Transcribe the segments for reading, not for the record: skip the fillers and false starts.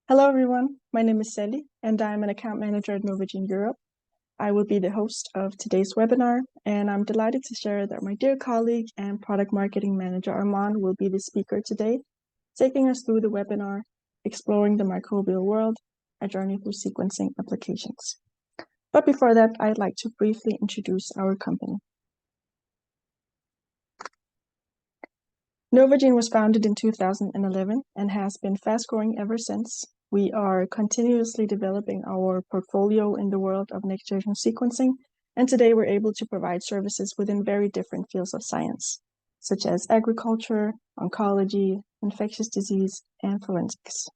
Hello, everyone. My name is Sally, and I'm an account manager at Novogene Europe. I will be the host of today's webinar, and I'm delighted to share that my dear colleague and product marketing manager, Armand, will be the speaker today, taking us through the webinar, Exploring the Microbial World, a journey through sequencing applications. But before that, I'd like to briefly introduce our company. Novogene was founded in 2011 and has been fast-growing ever since. We are continuously developing our portfolio in the world of next-generation sequencing, and today we're able to provide services within very different fields of science, such as agriculture, oncology, infectious disease, and forensics.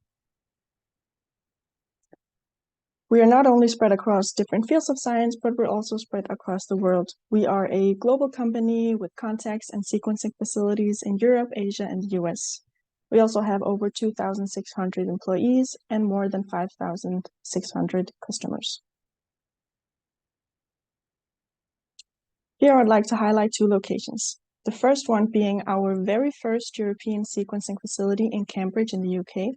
We are not only spread across different fields of science, but we're also spread across the world. We are a global company with contacts and sequencing facilities in Europe, Asia, and the US. We also have over 2,600 employees and more than 5,600 customers. Here I'd like to highlight two locations. The first one being our very first European sequencing facility in Cambridge in the UK.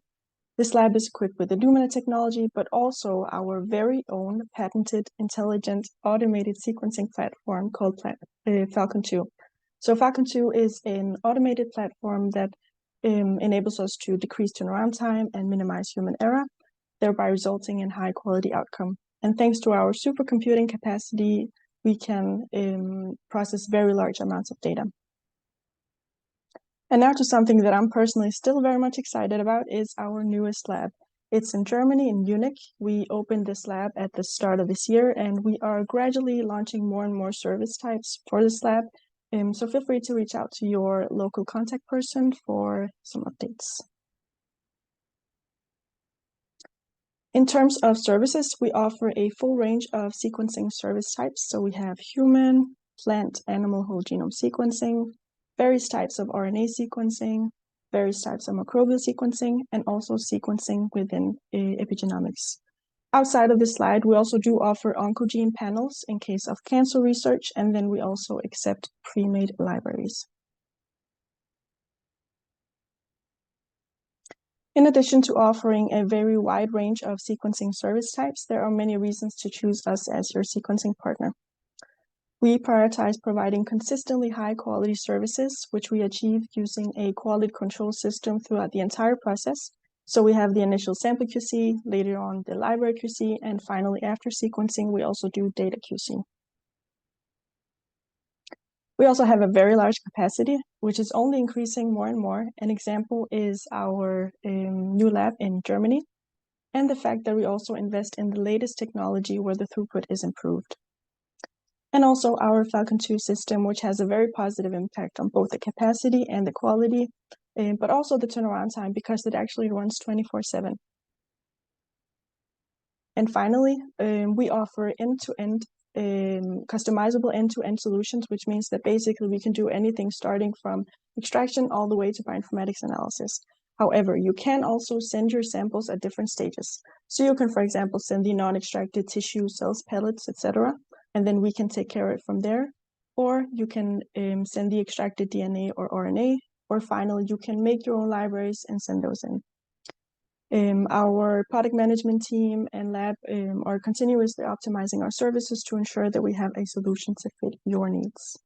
This lab is equipped with Illumina technology, but also our very own patented, intelligent, automated sequencing platform called Falcon 2. So Falcon 2 is an automated platform that enables us to decrease turnaround time and minimize human error, thereby resulting in high quality outcome. And thanks to our supercomputing capacity, we can process very large amounts of data. And now to something that I'm personally still very much excited about is our newest lab. It's in Germany, in Munich. We opened this lab at the start of this year, and we are gradually launching more and more service types for this lab. So feel free to reach out to your local contact person for some updates. In terms of services, we offer a full range of sequencing service types. So we have human, plant, animal whole genome sequencing, various types of RNA sequencing, various types of microbial sequencing, and also sequencing within epigenomics. Outside of this slide, we also do offer oncogene panels in case of cancer research, and then we also accept pre-made libraries. In addition to offering a very wide range of sequencing service types, there are many reasons to choose us as your sequencing partner. We prioritize providing consistently high quality services, which we achieve using a quality control system throughout the entire process. So we have the initial sample QC, later on the library QC, and finally after sequencing, we also do data QC. We also have a very large capacity, which is only increasing more and more. An example is our new lab in Germany, and the fact that we also invest in the latest technology where the throughput is improved. And also our Falcon 2 system, which has a very positive impact on both the capacity and the quality, but also the turnaround time because it actually runs 24/7. And finally, we offer end-to-end customizable end-to-end solutions, which means that basically we can do anything starting from extraction all the way to bioinformatics analysis. However, you can also send your samples at different stages. So you can, for example, send the non-extracted tissue, cells, pellets, etc., and then we can take care of it from there. Or you can send the extracted DNA or RNA, or finally, you can make your own libraries and send those in. Our product management team and lab are continuously optimizing our services to ensure that we have a solution to fit your needs.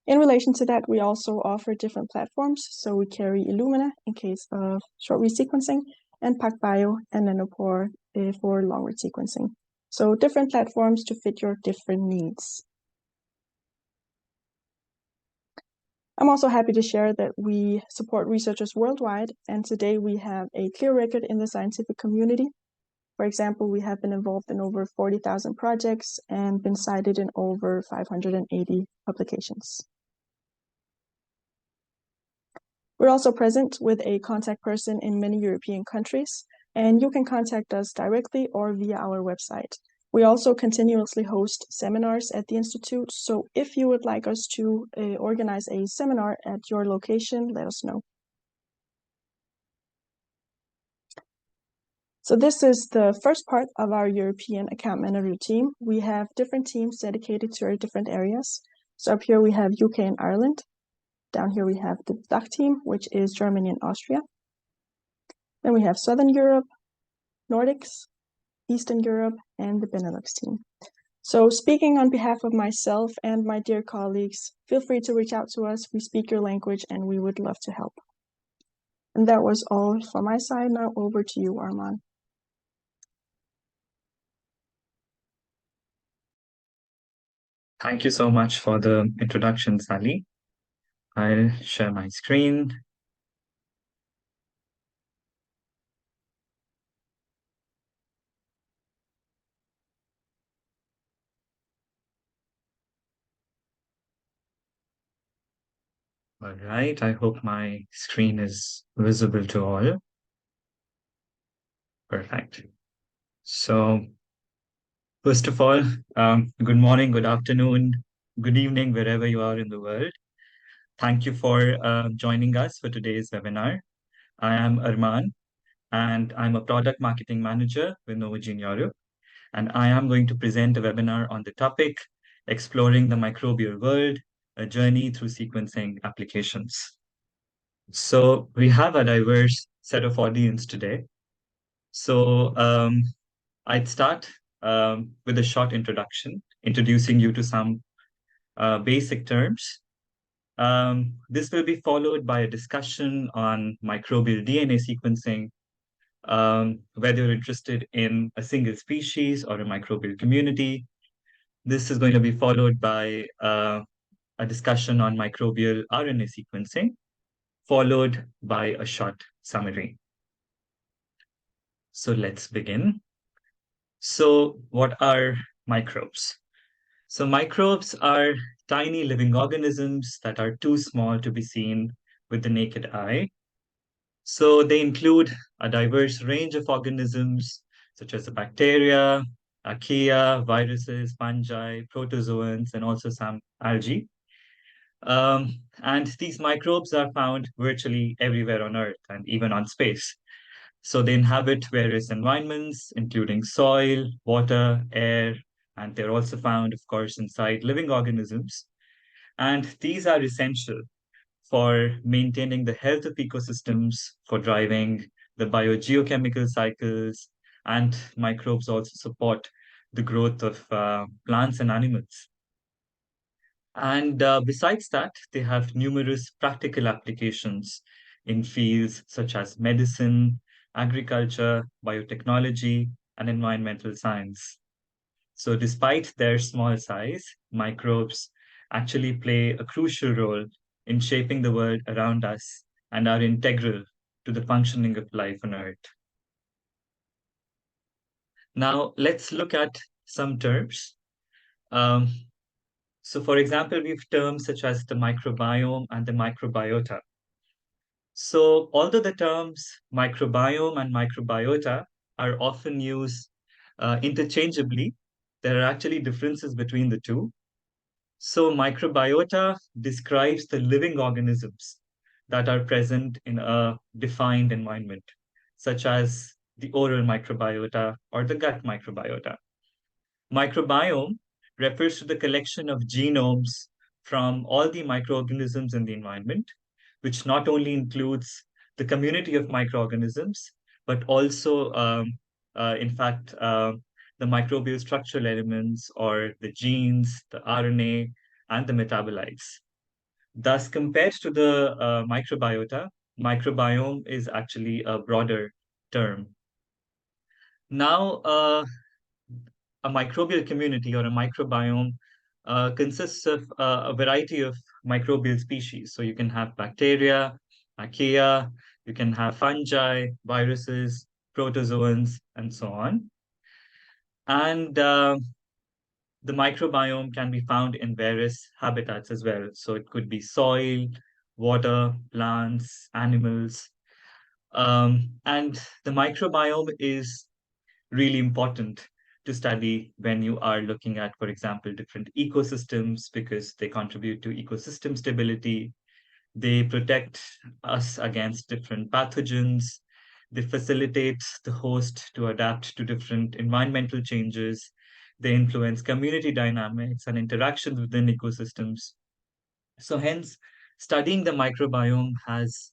In relation to that, we also offer different platforms. So we carry Illumina in case of short-read sequencing, and PacBio and Nanopore for long-read sequencing. So different platforms to fit your different needs. I'm also happy to share that we support researchers worldwide, and today we have a clear record in the scientific community. For example, we have been involved in over 40,000 projects and been cited in over 580 publications. We're also present with a contact person in many European countries, and you can contact us directly or via our website. We also continuously host seminars at the Institute, so if you would like us to organize a seminar at your location, let us know. So this is the first part of our European account manager team. We have different teams dedicated to our different areas. So up here we have UK and Ireland. Down here we have the DACH team, which is Germany and Austria. Then we have Southern Europe, Nordics, Eastern Europe, and the Benelux team. So speaking on behalf of myself and my dear colleagues, feel free to reach out to us. We speak your language and we would love to help. And that was all from my side. Now over to you, Arman. Thank you so much for the introduction, Sally. I'll share my screen. All right, I hope my screen is visible to all. Perfect. So, first of all, good morning, good afternoon, good evening, wherever you are in the world. Thank you for joining us for today's webinar. I am Arman, and I'm a product marketing manager with Novogene Europe. And I am going to present a webinar on the topic, Exploring the Microbial World, a Journey Through Sequencing Applications. So we have a diverse set of audience today. So I'd start with a short introduction, introducing you to some basic terms. This will be followed by a discussion on microbial DNA sequencing, whether you're interested in a single species or a microbial community. This is going to be followed by a discussion on microbial RNA sequencing, followed by a short summary. So let's begin. So what are microbes? So microbes are tiny living organisms that are too small to be seen with the naked eye. So they include a diverse range of organisms, such as the bacteria, archaea, viruses, fungi, protozoans, and also some algae. And these microbes are found virtually everywhere on Earth and even on space. So they inhabit various environments, including soil, water, air, and they're also found, of course, inside living organisms. And these are essential for maintaining the health of ecosystems, for driving the biogeochemical cycles, and microbes also support the growth of plants and animals. And besides that, they have numerous practical applications in fields such as medicine, agriculture, biotechnology, and environmental science. So, despite their small size, microbes actually play a crucial role in shaping the world around us and are integral to the functioning of life on Earth. Now, let's look at some terms. Um, So, for example, we have terms such as the microbiome and the microbiota. So, although the terms microbiome and microbiota are often used interchangeably, there are actually differences between the two. So, microbiota describes the living organisms that are present in a defined environment, such as the oral microbiota or the gut microbiota. Microbiome refers to the collection of genomes from all the microorganisms in the environment, which not only includes the community of microorganisms, but also, in fact, the microbial structural elements or the genes, the RNA, and the metabolites. Thus, compared to the microbiota, microbiome is actually a broader term. Now, a microbial community or a microbiome consists of a variety of microbial species. So you can have bacteria, archaea, you can have fungi, viruses, protozoans, and so on. And the microbiome can be found in various habitats as well. So it could be soil, water, plants, animals. And the microbiome is really important to study when you are looking at, for example, different ecosystems because they contribute to ecosystem stability. They protect us against different pathogens. They facilitate the host to adapt to different environmental changes. They influence community dynamics and interactions within ecosystems. So, hence, studying the microbiome has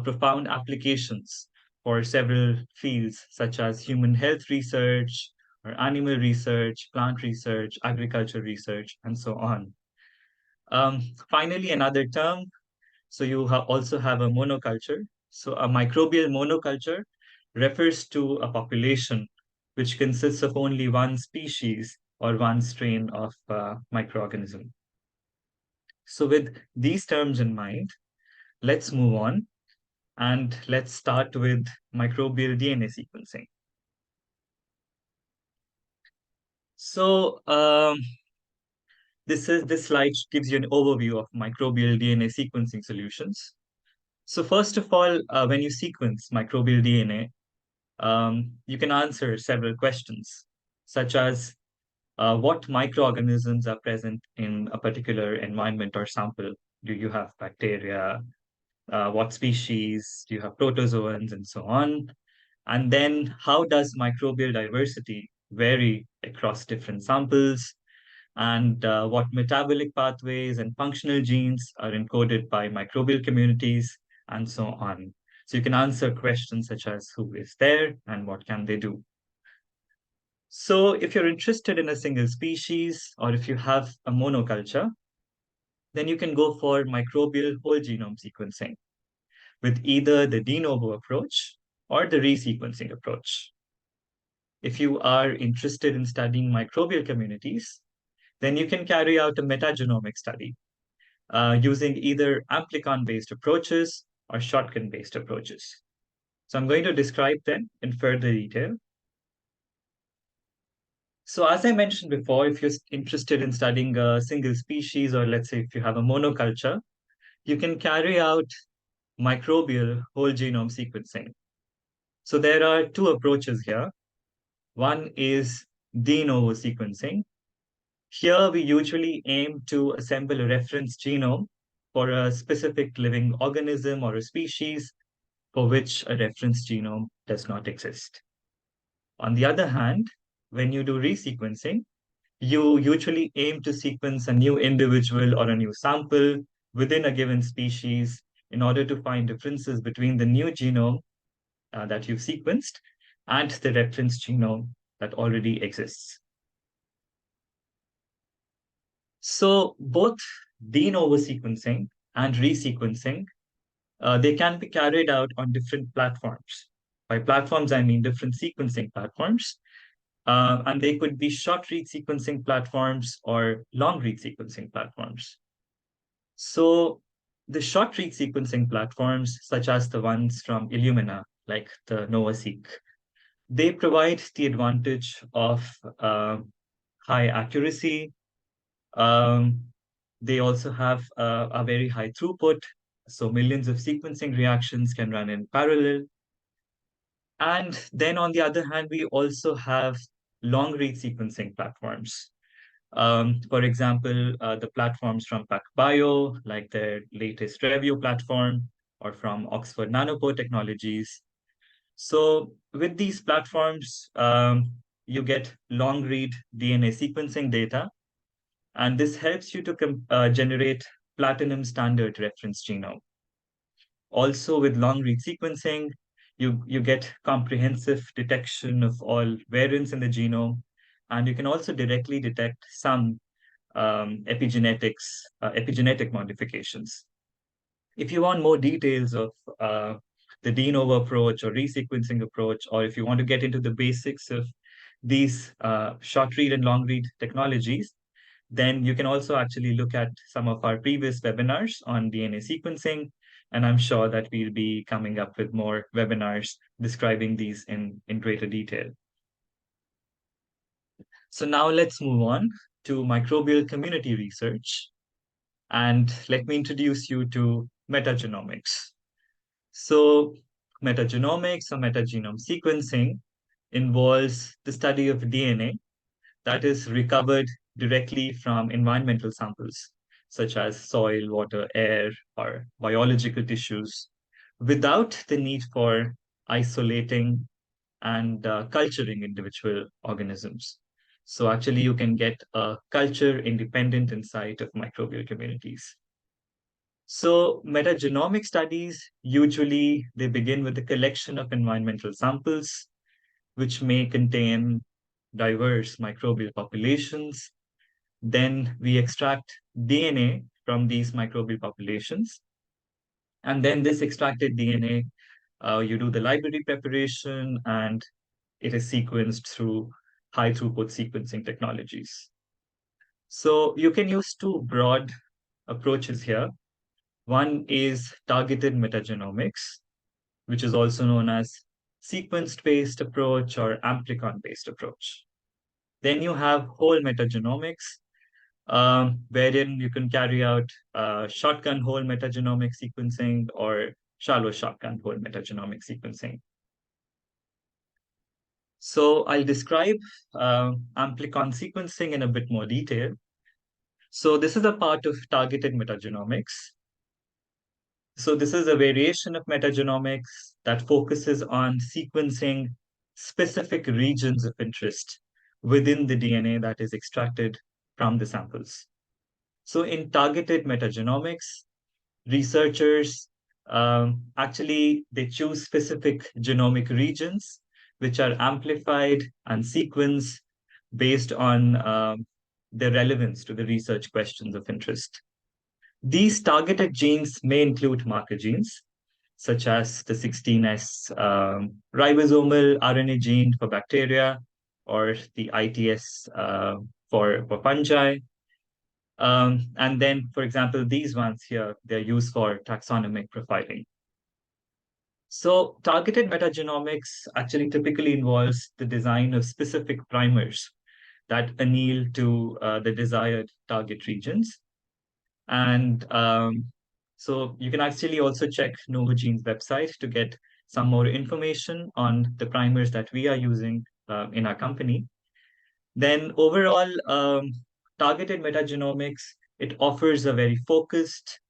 profound applications for several fields such as human health research or animal research, plant research, agriculture research, and so on. Finally, another term, so you also have a monoculture. So a microbial monoculture refers to a population which consists of only one species or one strain of microorganism. So with these terms in mind, let's move on and let's start with microbial DNA sequencing. So this slide gives you an overview of microbial DNA sequencing solutions. So first of all, when you sequence microbial DNA, you can answer several questions, such as what microorganisms are present in a particular environment or sample. Do you have bacteria? What species? Do you have protozoans and so on? And then how does microbial diversity vary across different samples? And what metabolic pathways and functional genes are encoded by microbial communities, and so on. So you can answer questions such as who is there and what can they do. So if you're interested in a single species or if you have a monoculture, then you can go for microbial whole genome sequencing with either the de novo approach or the resequencing approach. If you are interested in studying microbial communities, then you can carry out a metagenomic study using either amplicon-based approaches or shotgun-based approaches. So I'm going to describe them in further detail. So as I mentioned before, if you're interested in studying a single species, or let's say if you have a monoculture, you can carry out microbial whole genome sequencing. So there are two approaches here. One is de novo sequencing. Here we usually aim to assemble a reference genome for a specific living organism or a species for which a reference genome does not exist. On the other hand, when you do resequencing, you usually aim to sequence a new individual or a new sample within a given species in order to find differences between the new genome that you've sequenced and the reference genome that already exists. So both de novo sequencing and resequencing, they can be carried out on different platforms. By platforms, I mean different sequencing platforms. And they could be short read sequencing platforms or long read sequencing platforms. So the short read sequencing platforms, such as the ones from Illumina, like the NovaSeq, they provide the advantage of high accuracy. They also have a very high throughput, so millions of sequencing reactions can run in parallel. And then on the other hand, we also have long read sequencing platforms. For example, the platforms from PacBio, like their latest Review platform, or from Oxford Nanopore Technologies. So with these platforms, you get long read DNA sequencing data, and this helps you to generate platinum standard reference genome. Also, with long read sequencing, you get comprehensive detection of all variants in the genome, and you can also directly detect some epigenetic modifications. If you want more details of the de novo approach or resequencing approach, or if you want to get into the basics of these short read and long read technologies, then you can also actually look at some of our previous webinars on DNA sequencing. And I'm sure that we'll be coming up with more webinars describing these in greater detail. So now let's move on to microbial community research. And let me introduce you to metagenomics. So metagenomics or metagenome sequencing involves the study of DNA that is recovered directly from environmental samples, such as soil, water, air, or biological tissues, without the need for isolating and culturing individual organisms. So actually, you can get a culture-independent insight of microbial communities. So metagenomic studies, usually they begin with the collection of environmental samples, which may contain diverse microbial populations. Then we extract DNA from these microbial populations. And then this extracted DNA, you do the library preparation and it is sequenced through high throughput sequencing technologies. So you can use two broad approaches here. One is targeted metagenomics, which is also known as sequence-based approach or amplicon-based approach. Then you have whole metagenomics, wherein you can carry out shotgun whole metagenomic sequencing or shallow shotgun whole metagenomic sequencing. So I'll describe amplicon sequencing in a bit more detail. So this is a part of targeted metagenomics. So this is a variation of metagenomics that focuses on sequencing specific regions of interest within the DNA that is extracted from the samples. So in targeted metagenomics, researchers actually they choose specific genomic regions which are amplified and sequenced based on their relevance to the research questions of interest. These targeted genes may include marker genes, such as the 16S ribosomal RNA gene for bacteria, or the ITS for fungi. And then, for example, these ones here, they're used for taxonomic profiling. So targeted metagenomics actually typically involves the design of specific primers that anneal to the desired target regions. And so you can actually also check Novogene's website to get some more information on the primers that we are using in our company. Then overall, targeted metagenomics, it offers a very focused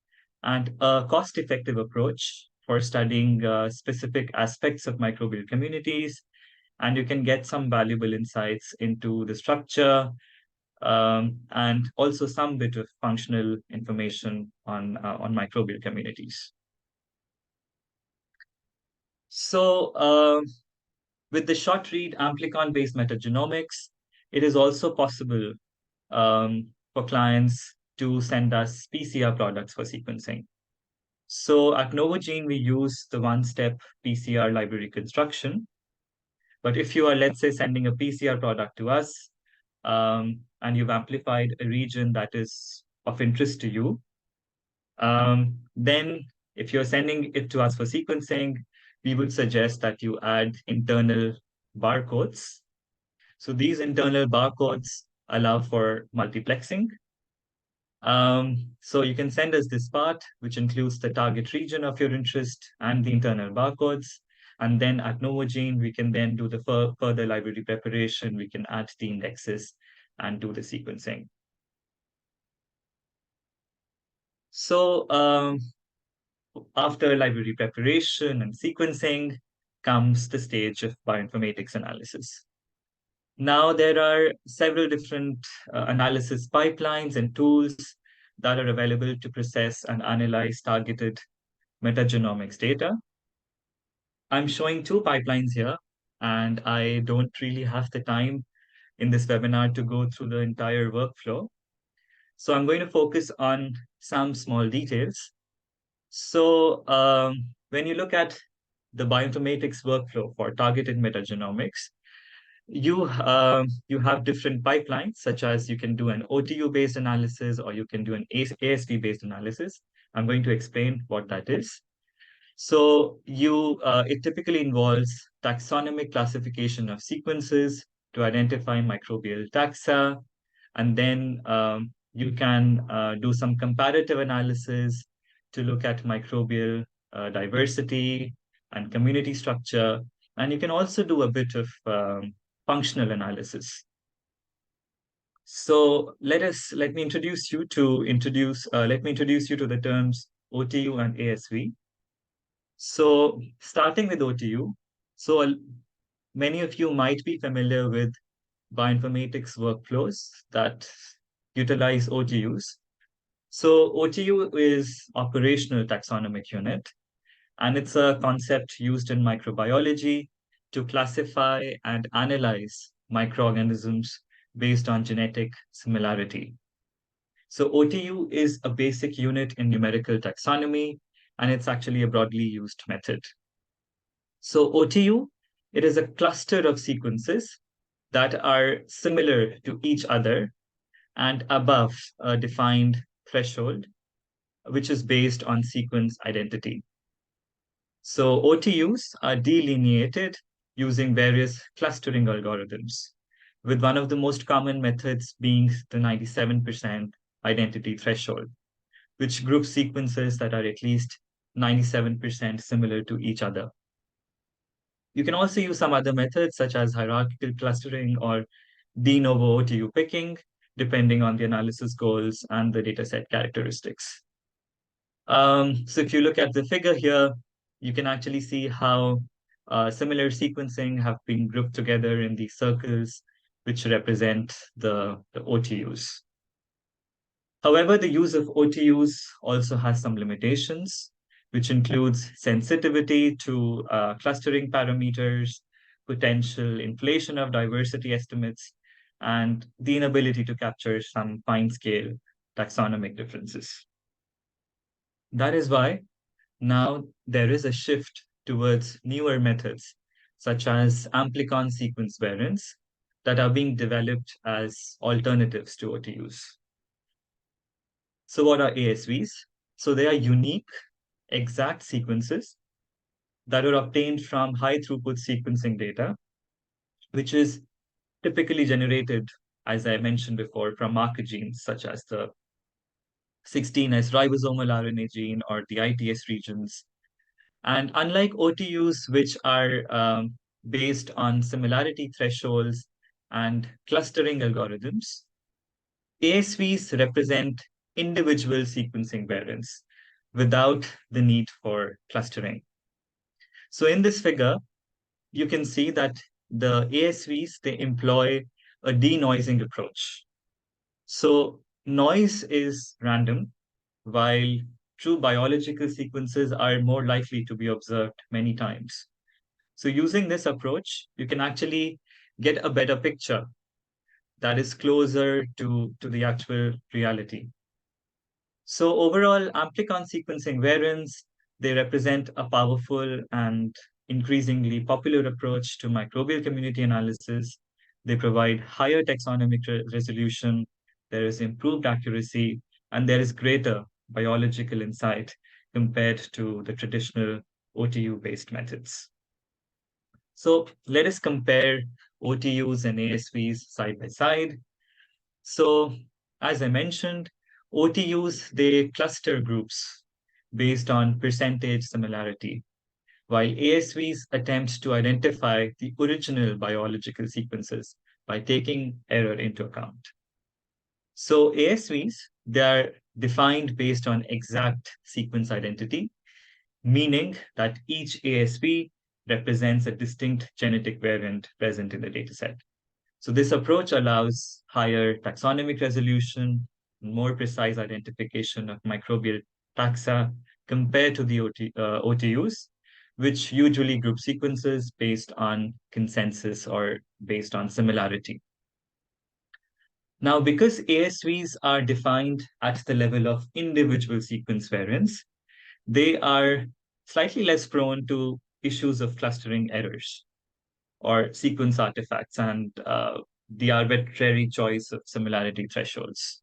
and a cost-effective approach for studying specific aspects of microbial communities. And you can get some valuable insights into the structure, and also some bit of functional information on microbial communities. So with the short read amplicon-based metagenomics, it is also possible for clients to send us PCR products for sequencing. So at Novogene, we use the one-step PCR library construction. But if you are, let's say, sending a PCR product to us, and you've amplified a region that is of interest to you, then if you're sending it to us for sequencing, we would suggest that you add internal barcodes. So these internal barcodes allow for multiplexing. So you can send us this part, which includes the target region of your interest and the internal barcodes. And then at Novogene, we can then do the further library preparation. We can add the indexes and do the sequencing. So after library preparation and sequencing comes the stage of bioinformatics analysis. Now there are several different analysis pipelines and tools that are available to process and analyze targeted metagenomics data. I'm showing two pipelines here, and I don't really have the time in this webinar to go through the entire workflow. So I'm going to focus on some small details. So when you look at the bioinformatics workflow for targeted metagenomics, you have different pipelines, such as you can do an OTU-based analysis or you can do an ASV-based analysis. I'm going to explain what that is. So it typically involves taxonomic classification of sequences to identify microbial taxa, and then you can do some comparative analysis to look at microbial diversity and community structure. And you can also do a bit of functional analysis. So let me introduce you to the terms OTU and ASV. So starting with OTU, so many of you might be familiar with bioinformatics workflows that utilize OTUs. So OTU is operational taxonomic unit, and it's a concept used in microbiology to classify and analyze microorganisms based on genetic similarity. So OTU is a basic unit in numerical taxonomy, and it's actually a broadly used method. So OTU, it is a cluster of sequences that are similar to each other and above a defined threshold, which is based on sequence identity. So OTUs are delineated using various clustering algorithms, with one of the most common methods being the 97% identity threshold, which groups sequences that are at least 97% similar to each other. You can also use some other methods such as hierarchical clustering or de novo OTU picking, depending on the analysis goals and the dataset characteristics. So if you look at the figure here, you can actually see how similar sequencing have been grouped together in these circles, which represent the OTUs. However, the use of OTUs also has some limitations, which includes sensitivity to clustering parameters, potential inflation of diversity estimates, and the inability to capture some fine-scale taxonomic differences. That is why now there is a shift towards newer methods, such as amplicon sequence variants, that are being developed as alternatives to OTUs. So what are ASVs? So they are unique, exact sequences that are obtained from high throughput sequencing data, which is typically generated, as I mentioned before, from marker genes such as the 16S ribosomal RNA gene or the ITS regions. And unlike OTUs, which are based on similarity thresholds and clustering algorithms, ASVs represent individual sequencing variants without the need for clustering. So in this figure, you can see that the ASVs, they employ a denoising approach. So noise is random, while true biological sequences are more likely to be observed many times. So using this approach, you can actually get a better picture that is closer to the actual reality. So overall, amplicon sequencing variants, they represent a powerful and increasingly popular approach to microbial community analysis. They provide higher taxonomic resolution, there is improved accuracy, and there is greater biological insight compared to the traditional OTU-based methods. So let us compare OTUs and ASVs side by side. So as I mentioned, OTUs, they cluster groups based on percentage similarity, while ASVs attempt to identify the original biological sequences by taking error into account. So ASVs, they are defined based on exact sequence identity, meaning that each ASV represents a distinct genetic variant present in the dataset. So this approach allows higher taxonomic resolution, more precise identification of microbial taxa compared to the OTUs, which usually group sequences based on consensus or based on similarity. Now, because ASVs are defined at the level of individual sequence variants, they are slightly less prone to issues of clustering errors or sequence artifacts and the arbitrary choice of similarity thresholds.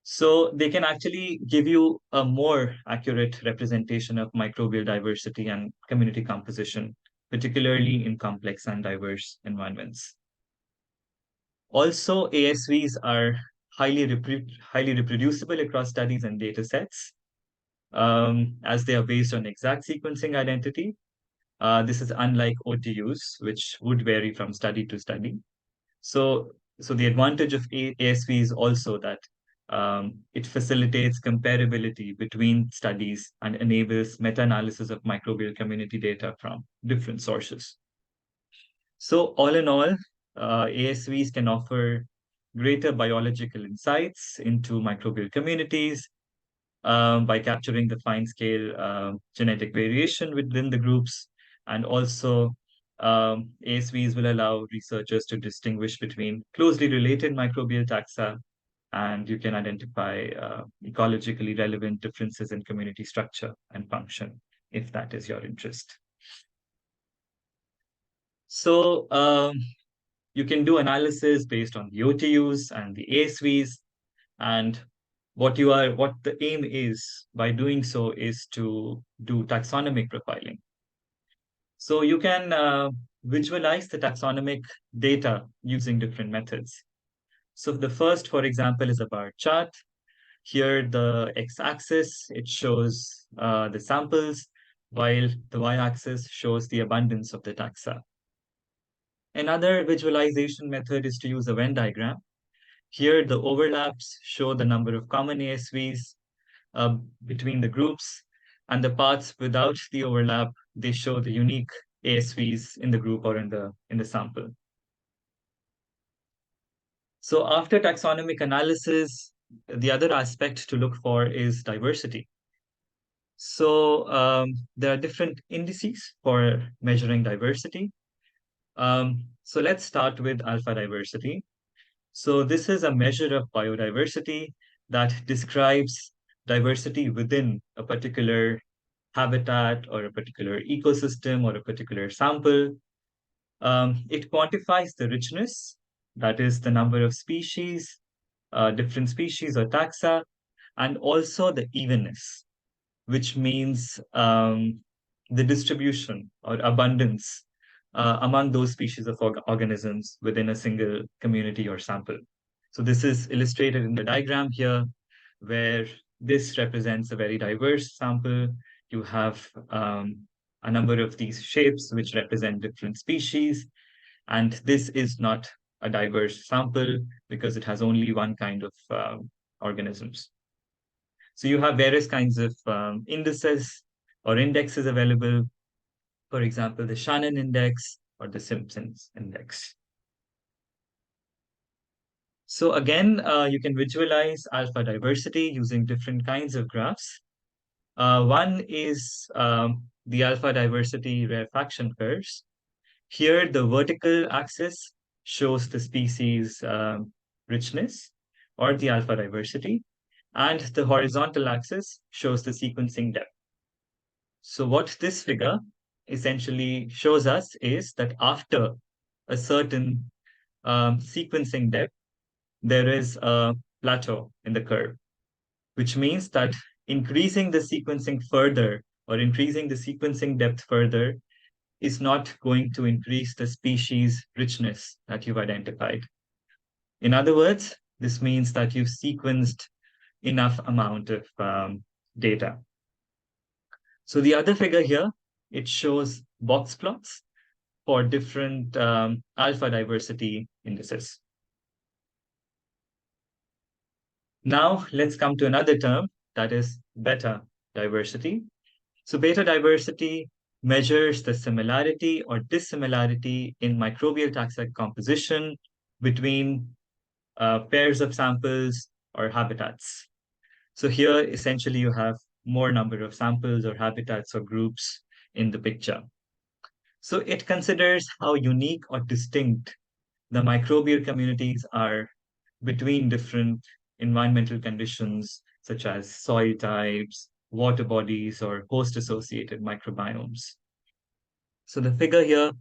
So they can actually give you a more accurate representation of microbial diversity and community composition, particularly in complex and diverse environments. Also, ASVs are highly reproducible across studies and data sets, as they are based on exact sequencing identity. This is unlike OTUs, which would vary from study to study. So the advantage of ASV is also that it facilitates comparability between studies and enables meta-analysis of microbial community data from different sources. So all in all, ASVs can offer greater biological insights into microbial communities by capturing the fine-scale genetic variation within the groups. And also, ASVs will allow researchers to distinguish between closely related microbial taxa, and you can identify ecologically relevant differences in community structure and function, if that is your interest. So you can do analysis based on the OTUs and the ASVs, and what the aim is by doing so is to do taxonomic profiling. So you can visualize the taxonomic data using different methods. So the first, for example, is a bar chart. Here, the x-axis, it shows the samples, while the y-axis shows the abundance of the taxa. Another visualization method is to use a Venn diagram. Here, the overlaps show the number of common ASVs between the groups, and the parts without the overlap, they show the unique ASVs in the group or in the sample. So after taxonomic analysis, the other aspect to look for is diversity. So there are different indices for measuring diversity. So let's start with alpha diversity. So this is a measure of biodiversity that describes diversity within a particular habitat or a particular ecosystem or a particular sample. It quantifies the richness, that is the number of species, different species or taxa, and also the evenness, which means the distribution or abundance among those species of organisms within a single community or sample. So this is illustrated in the diagram here, where this represents a very diverse sample. You have a number of these shapes which represent different species, and this is not a diverse sample because it has only one kind of organisms. So you have various kinds of indices or indexes available. For example, the Shannon index or the Simpsons index. So again, you can visualize alpha diversity using different kinds of graphs. One is the alpha diversity rarefaction curves. Here, the vertical axis shows the species richness or the alpha diversity, and the horizontal axis shows the sequencing depth. So what this figure essentially shows us is that after a certain sequencing depth, there is a plateau in the curve, which means that increasing the sequencing further or increasing the sequencing depth further is not going to increase the species richness that you've identified. In other words, this means that you've sequenced enough amount of data. So the other figure here, it shows box plots for different alpha diversity indices. Now let's come to another term, that is beta diversity. So beta diversity measures the similarity or dissimilarity in microbial taxa composition between pairs of samples or habitats. So here, essentially, you have more number of samples or habitats or groups in the picture. So it considers how unique or distinct the microbial communities are between different environmental conditions, such as soil types, water bodies, or host-associated microbiomes. So the figure here,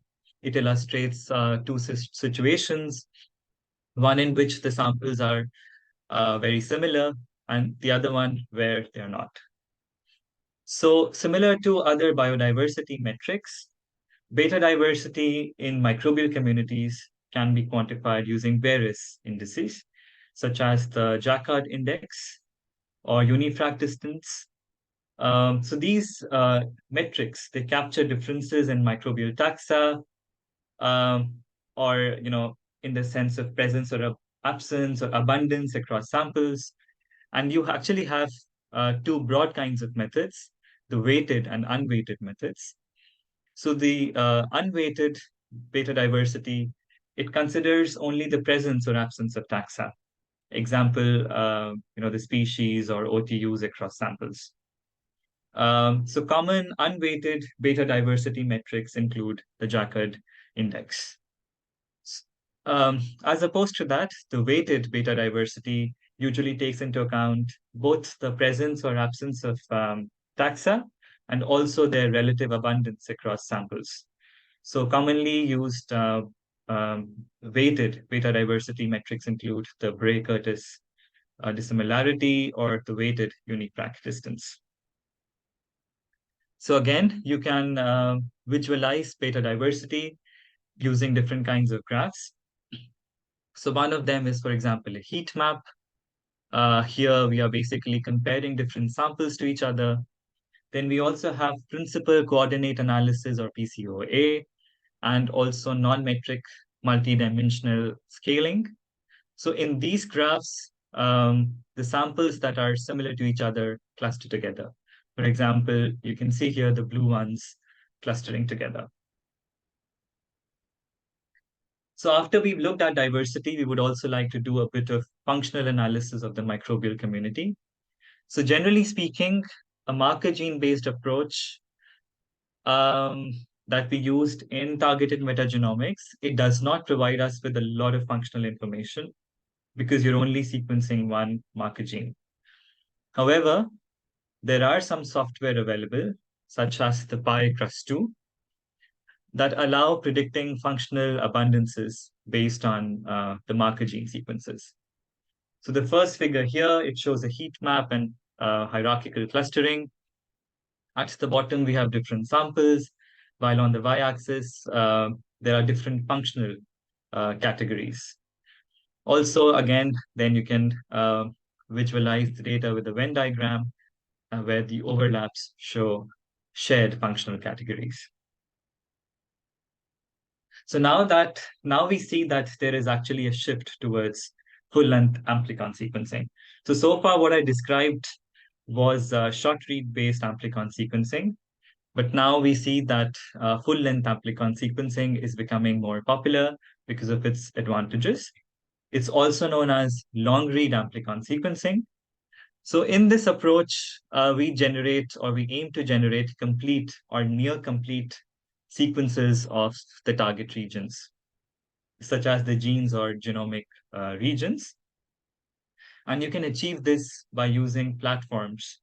it illustrates two situations, one in which the samples are very similar, and the other one where they're not. So similar to other biodiversity metrics, beta diversity in microbial communities can be quantified using various indices, such as the Jacquard index or unifrac distance. So these metrics, they capture differences in microbial taxa, or in the sense of presence or absence or abundance across samples. And you actually have two broad kinds of methods, the weighted and unweighted methods. So the unweighted beta diversity, it considers only the presence or absence of taxa. Example, the species or OTUs across samples. So common unweighted beta diversity metrics include the Jaccard index. As opposed to that, the weighted beta diversity usually takes into account both the presence or absence of taxa and also their relative abundance across samples. So commonly used weighted beta diversity metrics include the Bray-Curtis dissimilarity or the weighted unique track distance. So again, you can visualize beta diversity using different kinds of graphs. So one of them is, for example, a heat map. Here we are basically comparing different samples to each other. Then we also have principal coordinate analysis or PCOA, and also non-metric multidimensional scaling. So in these graphs, the samples that are similar to each other cluster together. For example, you can see here the blue ones clustering together. So after we've looked at diversity, we would also like to do a bit of functional analysis of the microbial community. So generally speaking, a marker gene-based approach that we used in targeted metagenomics, it does not provide us with a lot of functional information because you're only sequencing one marker gene. However, there are some software available, such as the PyCrust2, that allow predicting functional abundances based on the marker gene sequences. So the first figure here, it shows a heat map and hierarchical clustering. At the bottom, we have different samples, while on the y-axis, there are different functional categories. Also, again, then you can visualize the data with a Venn diagram where the overlaps show shared functional categories. So now we see that there is actually a shift towards full-length amplicon sequencing. So far what I described was short read-based amplicon sequencing, but now we see that full-length amplicon sequencing is becoming more popular because of its advantages. It's also known as long-read amplicon sequencing. So in this approach, we aim to generate complete or near complete sequences of the target regions, such as the genes or genomic regions. And you can achieve this by using platforms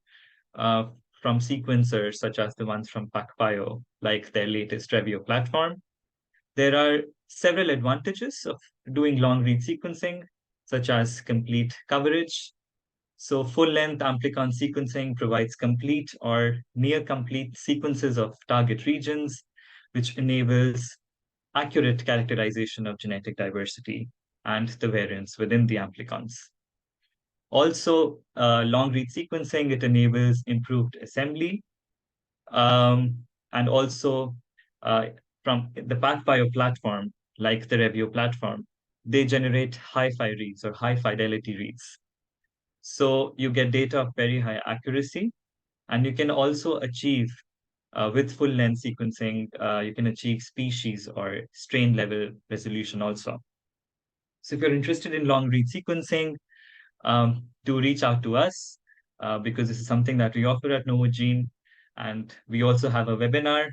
from sequencers, such as the ones from PacBio, like their latest Revio platform. There are several advantages of doing long-read sequencing, such as complete coverage. So full-length amplicon sequencing provides complete or near complete sequences of target regions, which enables accurate characterization of genetic diversity and the variants within the amplicons. Also, long-read sequencing, it enables improved assembly. And also, from the PacBio platform, like the Revio platform, they generate hi-fi reads or high-fidelity reads. So you get data of very high accuracy, and you can also achieve, with full length sequencing, you can achieve species or strain level resolution also. So if you're interested in long read sequencing, do reach out to us because this is something that we offer at Novogene. And we also have a webinar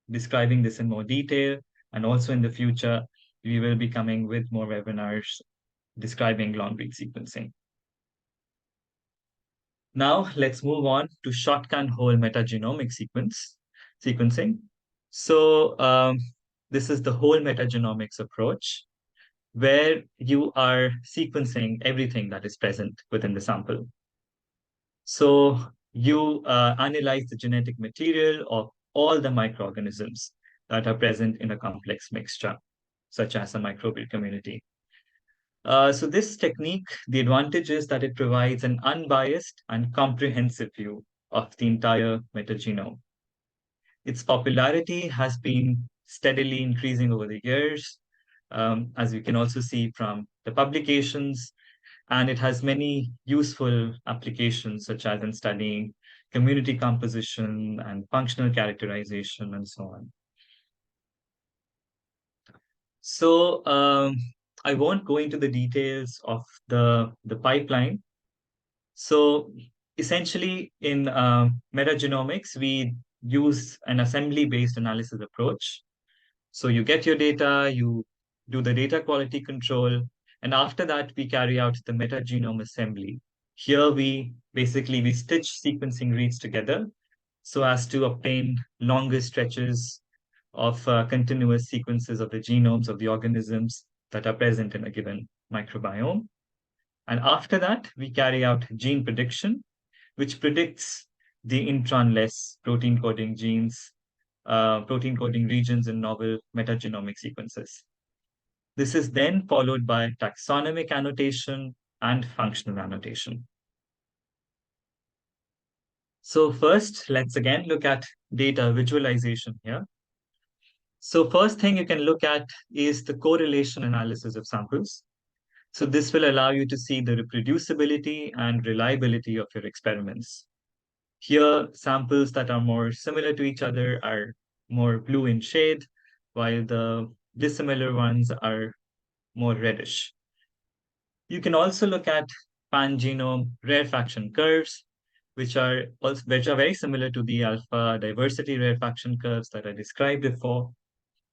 describing this in more detail. And also in the future, we will be coming with more webinars describing long read sequencing. Now let's move on to shotgun whole metagenomic sequencing. So this is the whole metagenomics approach, where you are sequencing everything that is present within the sample. So you analyze the genetic material of all the microorganisms that are present in a complex mixture, such as a microbial community. So this technique, the advantage is that it provides an unbiased and comprehensive view of the entire metagenome. Its popularity has been steadily increasing over the years, as we can also see from the publications, and it has many useful applications, such as in studying community composition and functional characterization and so on. So I won't go into the details of the pipeline. So essentially in metagenomics, we use an assembly-based analysis approach. So you get your data, you do the data quality control, and after that, we carry out the metagenome assembly. Here we stitch sequencing reads together so as to obtain longer stretches of continuous sequences of the genomes of the organisms that are present in a given microbiome. And after that, we carry out gene prediction, which predicts the intron-less protein coding genes, protein coding regions in novel metagenomic sequences. This is then followed by taxonomic annotation and functional annotation. So first, let's again look at data visualization here. So first thing you can look at is the correlation analysis of samples. So this will allow you to see the reproducibility and reliability of your experiments. Here, samples that are more similar to each other are more blue in shade, while the dissimilar ones are more reddish. You can also look at pan-genome rarefaction curves, which are very similar to the alpha diversity rarefaction curves that I described before.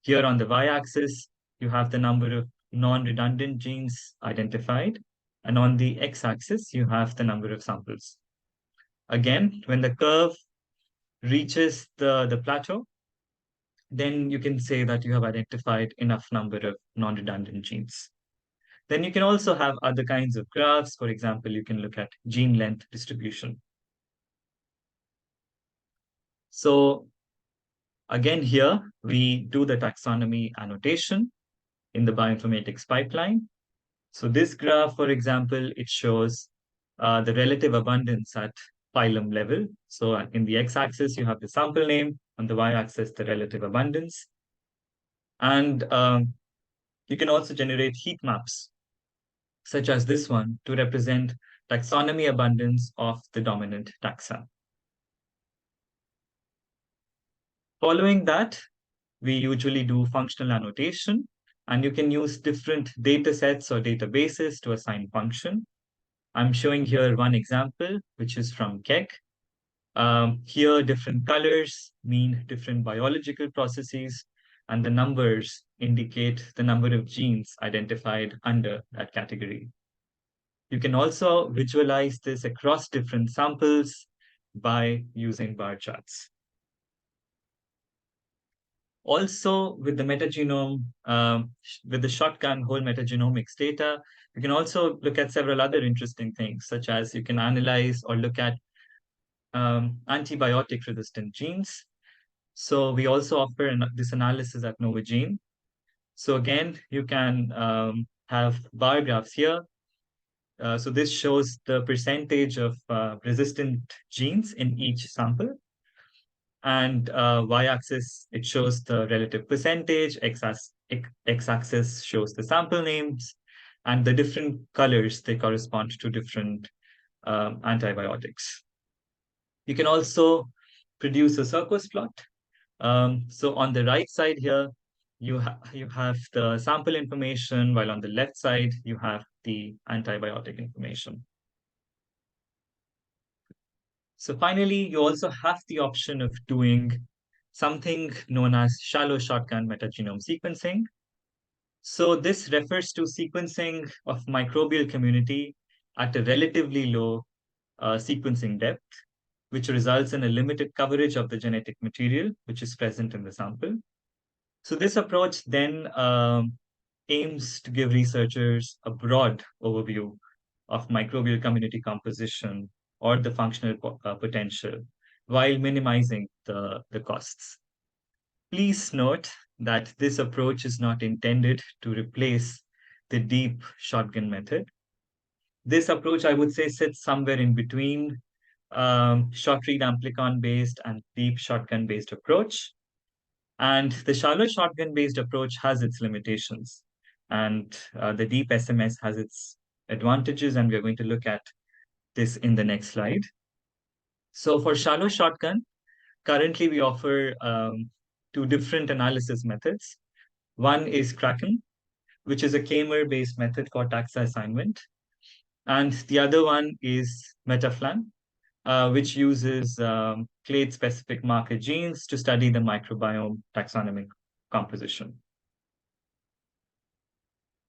Here on the y-axis, you have the number of non-redundant genes identified, and on the x-axis, you have the number of samples. Again, when the curve reaches the plateau, then you can say that you have identified enough number of non-redundant genes. Then you can also have other kinds of graphs. For example, you can look at gene length distribution. So again, here we do the taxonomy annotation in the bioinformatics pipeline. So this graph, for example, it shows the relative abundance at phylum level. So in the x-axis, you have the sample name. On the y-axis, the relative abundance. And you can also generate heat maps, such as this one, to represent taxonomy abundance of the dominant taxa. Following that, we usually do functional annotation, and you can use different data sets or databases to assign function. I'm showing here one example, which is from Keck. Here, different colors mean different biological processes, and the numbers indicate the number of genes identified under that category. You can also visualize this across different samples by using bar charts. Also, with the metagenome, with the shotgun whole metagenomics data, you can also look at several other interesting things, such as you can analyze or look at antibiotic-resistant genes. So we also offer this analysis at Novogene. So again, you can have bar graphs here. So this shows the percentage of resistant genes in each sample. And y-axis, it shows the relative percentage, x-axis shows the sample names, and the different colors, they correspond to different antibiotics. You can also produce a Circos plot. So on the right side here, you have the sample information, while on the left side, you have the antibiotic information. So finally, you also have the option of doing something known as shallow shotgun metagenome sequencing. So this refers to sequencing of microbial community at a relatively low sequencing depth, which results in a limited coverage of the genetic material which is present in the sample. So this approach then aims to give researchers a broad overview of microbial community composition or the functional potential while minimizing the costs. Please note that this approach is not intended to replace the deep shotgun method. This approach, I would say, sits somewhere in between short read amplicon based and deep shotgun based approach. And the shallow shotgun based approach has its limitations, and the deep SMS has its advantages, and we're going to look at this in the next slide. So for shallow shotgun, currently we offer two different analysis methods. One is Kraken, which is a k-mer-based method for taxa assignment. And the other one is Metaflan, which uses clade-specific marker genes to study the microbiome taxonomic composition.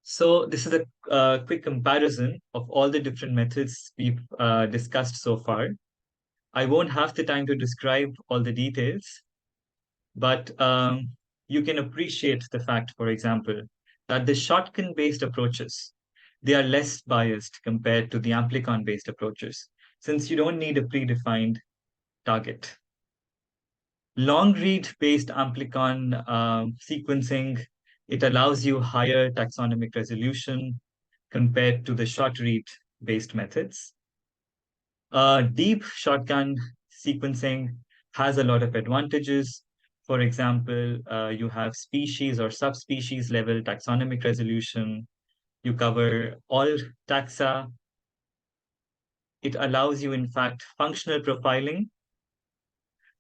So this is a quick comparison of all the different methods we've discussed so far. I won't have the time to describe all the details, but you can appreciate the fact, for example, that the shotgun-based approaches, they are less biased compared to the amplicon-based approaches, since you don't need a predefined target. Long read based amplicon sequencing, it allows you higher taxonomic resolution compared to the short read based methods. Deep shotgun sequencing has a lot of advantages. For example, you have species or subspecies level taxonomic resolution. You cover all taxa. It allows you, in fact, functional profiling.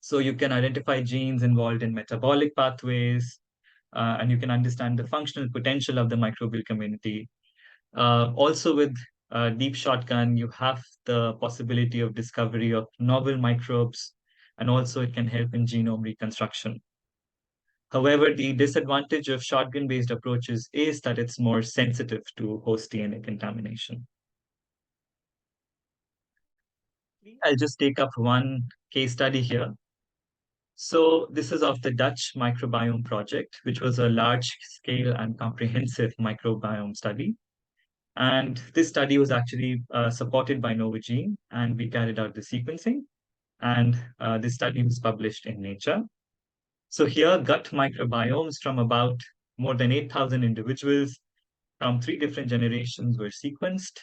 So you can identify genes involved in metabolic pathways, and you can understand the functional potential of the microbial community. Also with Deep Shotgun, you have the possibility of discovery of novel microbes, and also it can help in genome reconstruction. However, the disadvantage of shotgun-based approaches is that it's more sensitive to host DNA contamination. I'll just take up one case study here. So this is of the Dutch Microbiome Project, which was a large-scale and comprehensive microbiome study. And this study was actually supported by Novogene, and we carried out the sequencing. And this study was published in Nature. So here, gut microbiomes from about more than 8,000 individuals from 3 different generations were sequenced.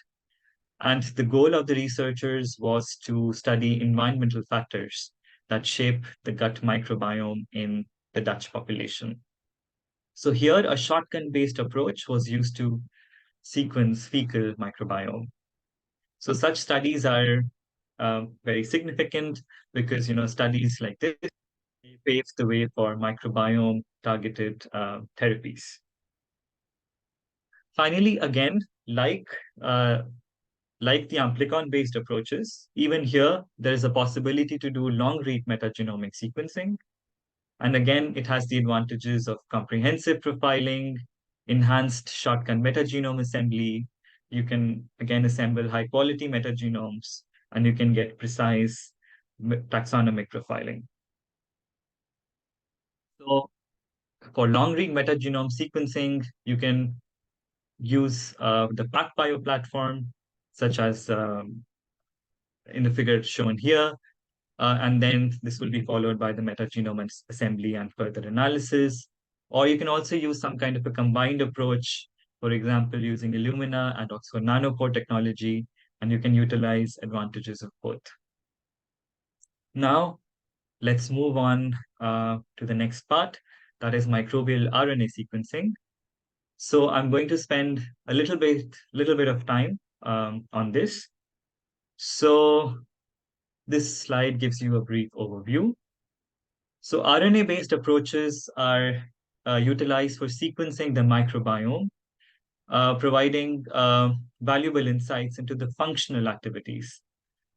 And the goal of the researchers was to study environmental factors that shape the gut microbiome in the Dutch population. So here, a shotgun-based approach was used to sequence fecal microbiome. So such studies are very significant because studies like this pave the way for microbiome targeted therapies. Finally, again, like the amplicon-based approaches, even here, there is a possibility to do long-read metagenomic sequencing. And again, it has the advantages of comprehensive profiling, enhanced shotgun metagenome assembly. You can, again, assemble high-quality metagenomes, and you can get precise taxonomic profiling. So for long-read metagenome sequencing, you can use the PacBio platform, such as in the figure shown here. And then this will be followed by the metagenome assembly and further analysis. Or you can also use some kind of a combined approach, for example, using Illumina and Oxford Nanopore technology, and you can utilize advantages of both. Now, let's move on to the next part, that is microbial RNA sequencing. So I'm going to spend a little bit of time on this. So this slide gives you a brief overview. So RNA-based approaches are utilized for sequencing the microbiome, providing valuable insights into the functional activities,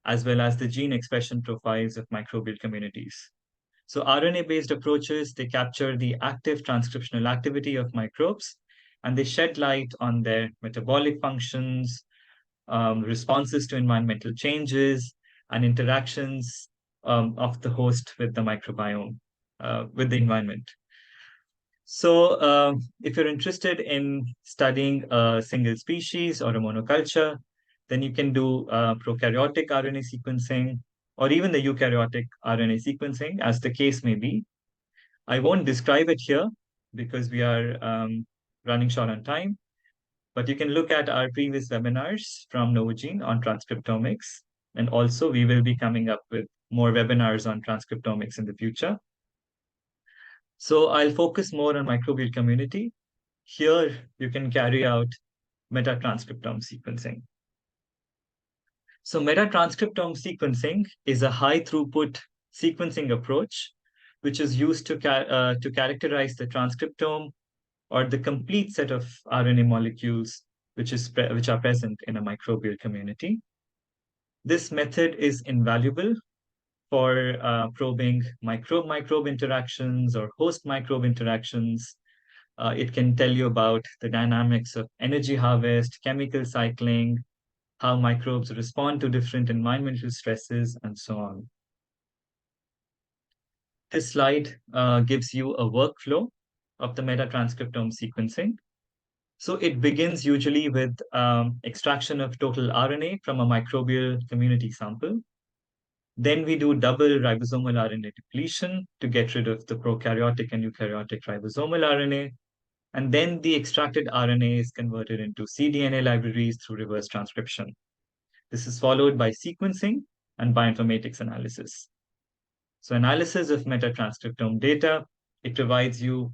as well as the gene expression profiles of microbial communities. So RNA-based approaches, they capture the active transcriptional activity of microbes, and they shed light on their metabolic functions, responses to environmental changes, and interactions of the host with the microbiome, with the environment. So if you're interested in studying a single species or a monoculture, then you can do prokaryotic RNA sequencing or even the eukaryotic RNA sequencing, as the case may be. I won't describe it here because we are running short on time, but you can look at our previous webinars from Novogene on transcriptomics. And also we will be coming up with more webinars on transcriptomics in the future. So I'll focus more on microbial community. Here you can carry out metatranscriptome sequencing. So metatranscriptome sequencing is a high throughput sequencing approach, which is used to characterize the transcriptome or the complete set of RNA molecules which are present in a microbial community. This method is invaluable for probing microbe-microbe interactions or host-microbe interactions. It can tell you about the dynamics of energy harvest, chemical cycling, how microbes respond to different environmental stresses, and so on. This slide gives you a workflow of the metatranscriptome sequencing. So it begins usually with extraction of total RNA from a microbial community sample. Then we do double ribosomal RNA depletion to get rid of the prokaryotic and eukaryotic ribosomal RNA. And then the extracted RNA is converted into cDNA libraries through reverse transcription. This is followed by sequencing and bioinformatics analysis. So analysis of metatranscriptome data, it provides you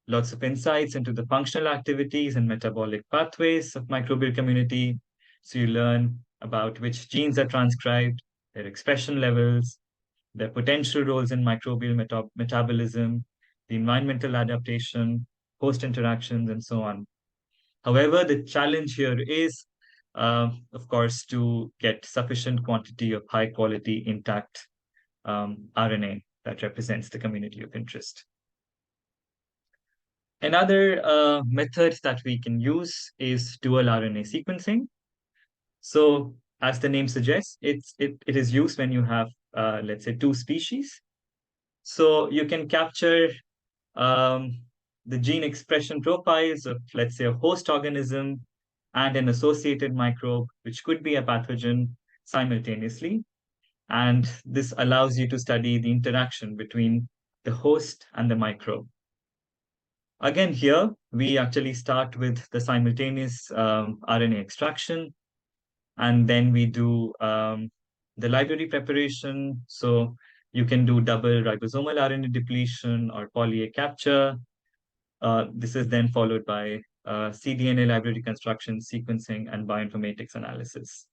lots of insights into the functional activities and metabolic pathways of microbial community. So you learn about which genes are transcribed, their expression levels, their potential roles in microbial metabolism, the environmental adaptation, host interactions, and so on. However, the challenge here is, of course, to get sufficient quantity of high quality intact RNA that represents the community of interest. Another method that we can use is dual RNA sequencing. So as the name suggests, it is used when you have, let's say, two species. So you can capture the gene expression profiles of, let's say, a host organism and an associated microbe, which could be a pathogen simultaneously. And this allows you to study the interaction between the host and the microbe. Again, here, we actually start with the simultaneous RNA extraction, and then we do the library preparation. So you can do double ribosomal RNA depletion or poly-A capture. This is then followed by cDNA library construction, sequencing, and bioinformatics analysis.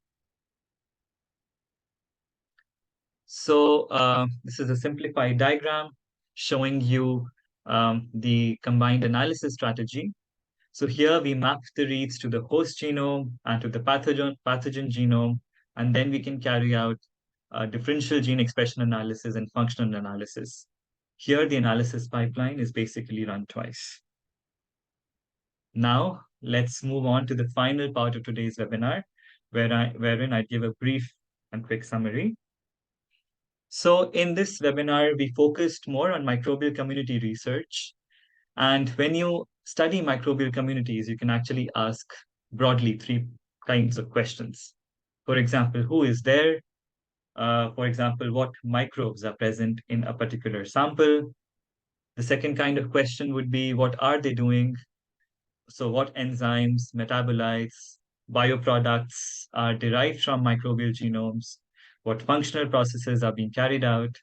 So this is a simplified diagram showing you the combined analysis strategy. So here we map the reads to the host genome and to the pathogen genome, and then we can carry out differential gene expression analysis and functional analysis. Here, the analysis pipeline is basically run twice. Now, let's move on to the final part of today's webinar, wherein I give a brief and quick summary. So in this webinar, we focused more on microbial community research. And when you study microbial communities, you can actually ask broadly three kinds of questions. For example, who is there? For example, what microbes are present in a particular sample? The second kind of question would be, what are they doing? So what enzymes, metabolites, bioproducts are derived from microbial genomes? What functional processes are being carried out?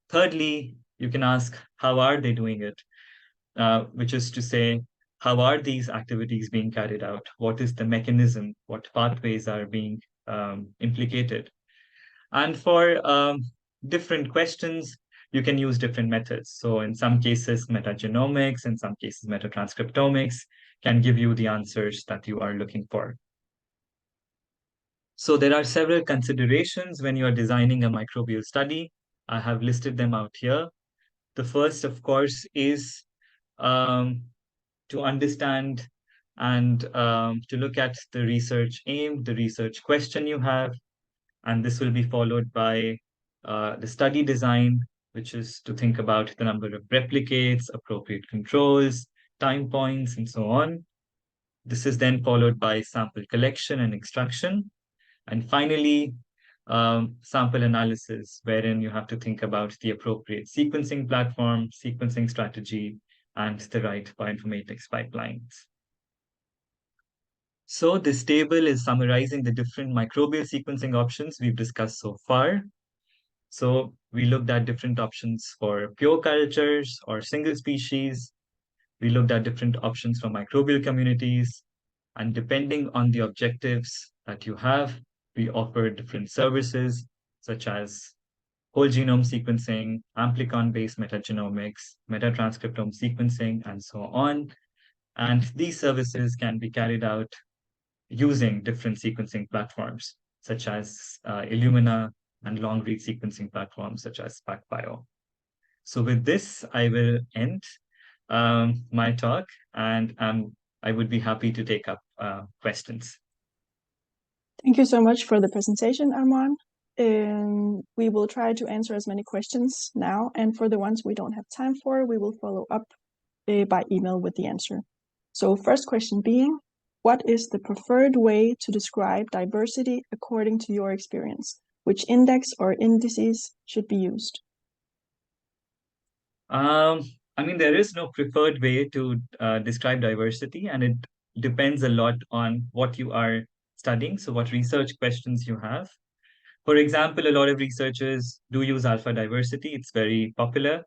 Thirdly, you can ask, how are they doing it? Which is to say, how are these activities being carried out? What is the mechanism? What pathways are being implicated? And for different questions, you can use different methods. So in some cases, metagenomics, in some cases, metatranscriptomics can give you the answers that you are looking for. So there are several considerations when you are designing a microbial study. I have listed them out here. The first, of course, is to understand and to look at the research aim, the research question you have, and this will be followed by the study design, which is to think about the number of replicates, appropriate controls, time points, and so on. This is then followed by sample collection and extraction. And finally, sample analysis, wherein you have to think about the appropriate sequencing platform, sequencing strategy, and the right bioinformatics pipelines. So this table is summarizing the different microbial sequencing options we've discussed so far. So we looked at different options for pure cultures or single species. We looked at different options for microbial communities. And depending on the objectives that you have, we offer different services such as whole genome sequencing, amplicon-based metagenomics, metatranscriptome sequencing, and so on. And these services can be carried out using different sequencing platforms, such as Illumina and long-read sequencing platforms, such as PacBio. So with this, I will end my talk, and I would be happy to take up questions. Thank you so much for the presentation, Arman. We will try to answer as many questions now, and for the ones we don't have time for, we will follow up by email with the answer. So first question being, what is the preferred way to describe diversity according to your experience? Which index or indices should be used? I mean, there is no preferred way to describe diversity, and it depends a lot on what you are studying, so what research questions you have. For example, a lot of researchers do use alpha diversity. It's very popular.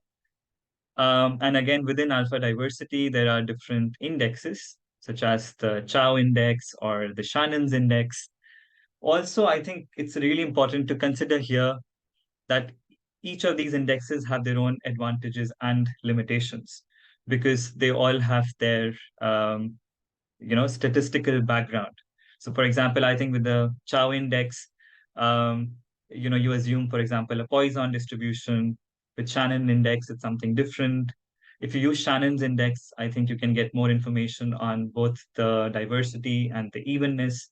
And again, within alpha diversity, there are different indexes, such as the Chow index or the Shannon's index. Also, I think it's really important to consider here that each of these indexes have their own advantages and limitations because they all have their statistical background. So for example, I think with the Chow index, you assume, for example, a Poisson distribution. With Shannon index, it's something different. If you use Shannon's index, I think you can get more information on both the diversity and the evenness.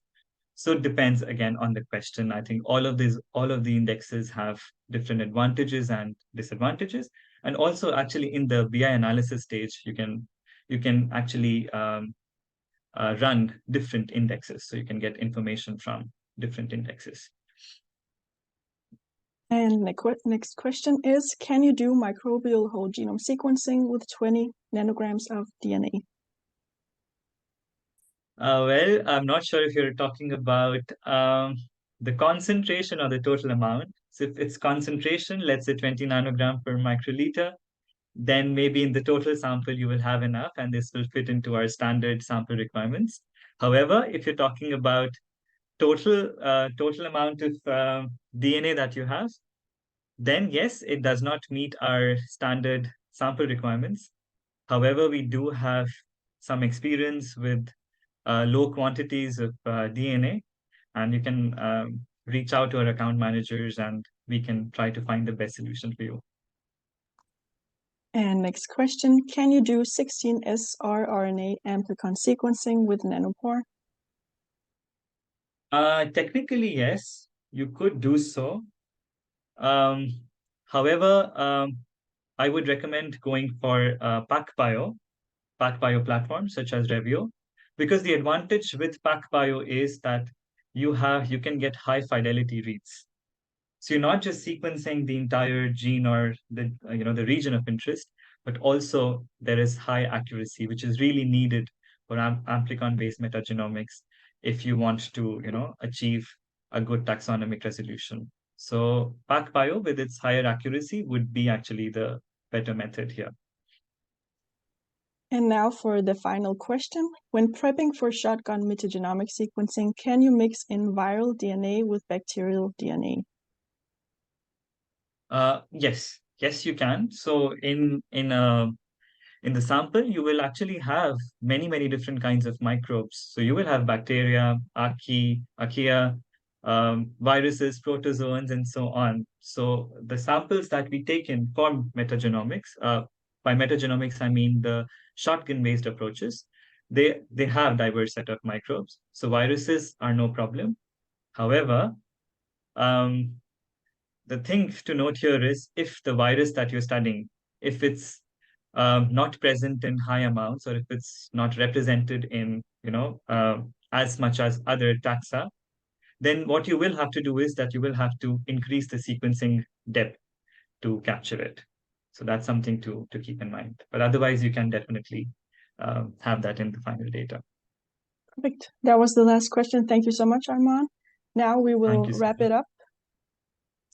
So it depends again on the question. I think all of the indexes have different advantages and disadvantages. And also actually in the BI analysis stage, you can actually run different indexes. So you can get information from different indexes. And next question is, can you do microbial whole genome sequencing with 20 nanograms of DNA? Well, I'm not sure if you're talking about the concentration or the total amount. So if it's concentration, let's say 20 nanogram per microliter, then maybe in the total sample you will have enough, and this will fit into our standard sample requirements. However, if you're talking about total amount of DNA that you have, then yes, it does not meet our standard sample requirements. However, we do have some experience with low quantities of DNA, and you can reach out to our account managers and we can try to find the best solution for you. And next question, can you do 16S rRNA amplicon sequencing with nanopore? Technically, yes, you could do so. However, I would recommend going for PacBio platforms such as Revio, because the advantage with PacBio is that you can get high fidelity reads. So you're not just sequencing the entire gene or the region of interest, but also there is high accuracy, which is really needed for amplicon-based metagenomics if you want to achieve a good taxonomic resolution. So PacBio with its higher accuracy would be actually the better method here. And now for the final question. When prepping for shotgun metagenomic sequencing, can you mix in viral DNA with bacterial DNA? Yes, you can. So in the sample, you will actually have many different kinds of microbes. So you will have bacteria, archaea, viruses, protozoans, and so on. So the samples that we take in for metagenomics, by metagenomics I mean the shotgun-based approaches, they have diverse set of microbes. So viruses are no problem. However, um, the thing to note here is if the virus that you're studying, if it's not present in high amounts, or if it's not represented in as much as other taxa, then what you will have to do is that you will have to increase the sequencing depth to capture it. So that's something to keep in mind. But otherwise, you can definitely have that in the final data. Perfect. That was the last question. Thank you so much, Arman. Now we will wrap it up,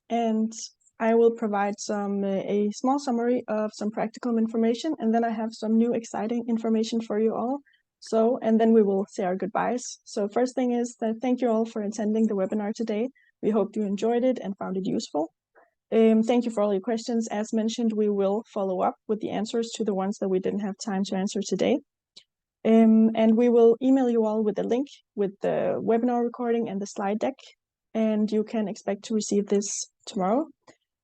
and I will provide a small summary of some practical information, and then I have some new exciting information for you all. So, and then we will say our goodbyes. So first thing is that thank you all for attending the webinar today. We hope you enjoyed it and found it useful. Thank you for all your questions. As mentioned, we will follow up with the answers to the ones that we didn't have time to answer today. And we will email you all with a link with the webinar recording and the slide deck, and you can expect to receive this tomorrow.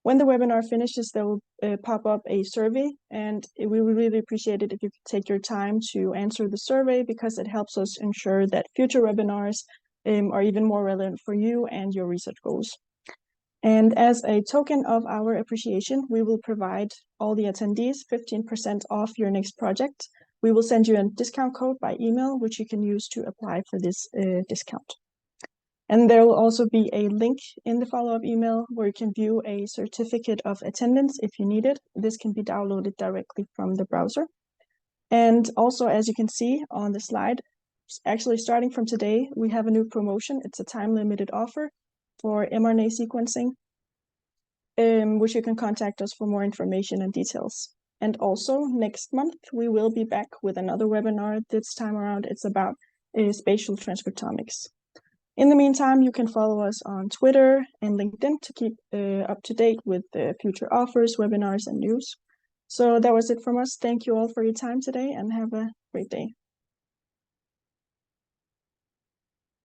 When the webinar finishes, there will pop up a survey, and we would really appreciate it if you could take your time to answer the survey, because it helps us ensure that future webinars are even more relevant for you and your research goals. And as a token of our appreciation, we will provide all the attendees 15% off your next project. We will send you a discount code by email, which you can use to apply for this discount. And there will also be a link in the follow-up email where you can view a certificate of attendance if you need it. This can be downloaded directly from the browser. And also, as you can see on the slide, actually starting from today, we have a new promotion. It's a time-limited offer for mRNA sequencing, which you can contact us for more information and details. And also next month, we will be back with another webinar. This time around, it's about spatial transcriptomics. In the meantime, you can follow us on Twitter and LinkedIn to keep up to date with the future offers, webinars, and news. So that was it from us. Thank you all for your time today, and have a great day.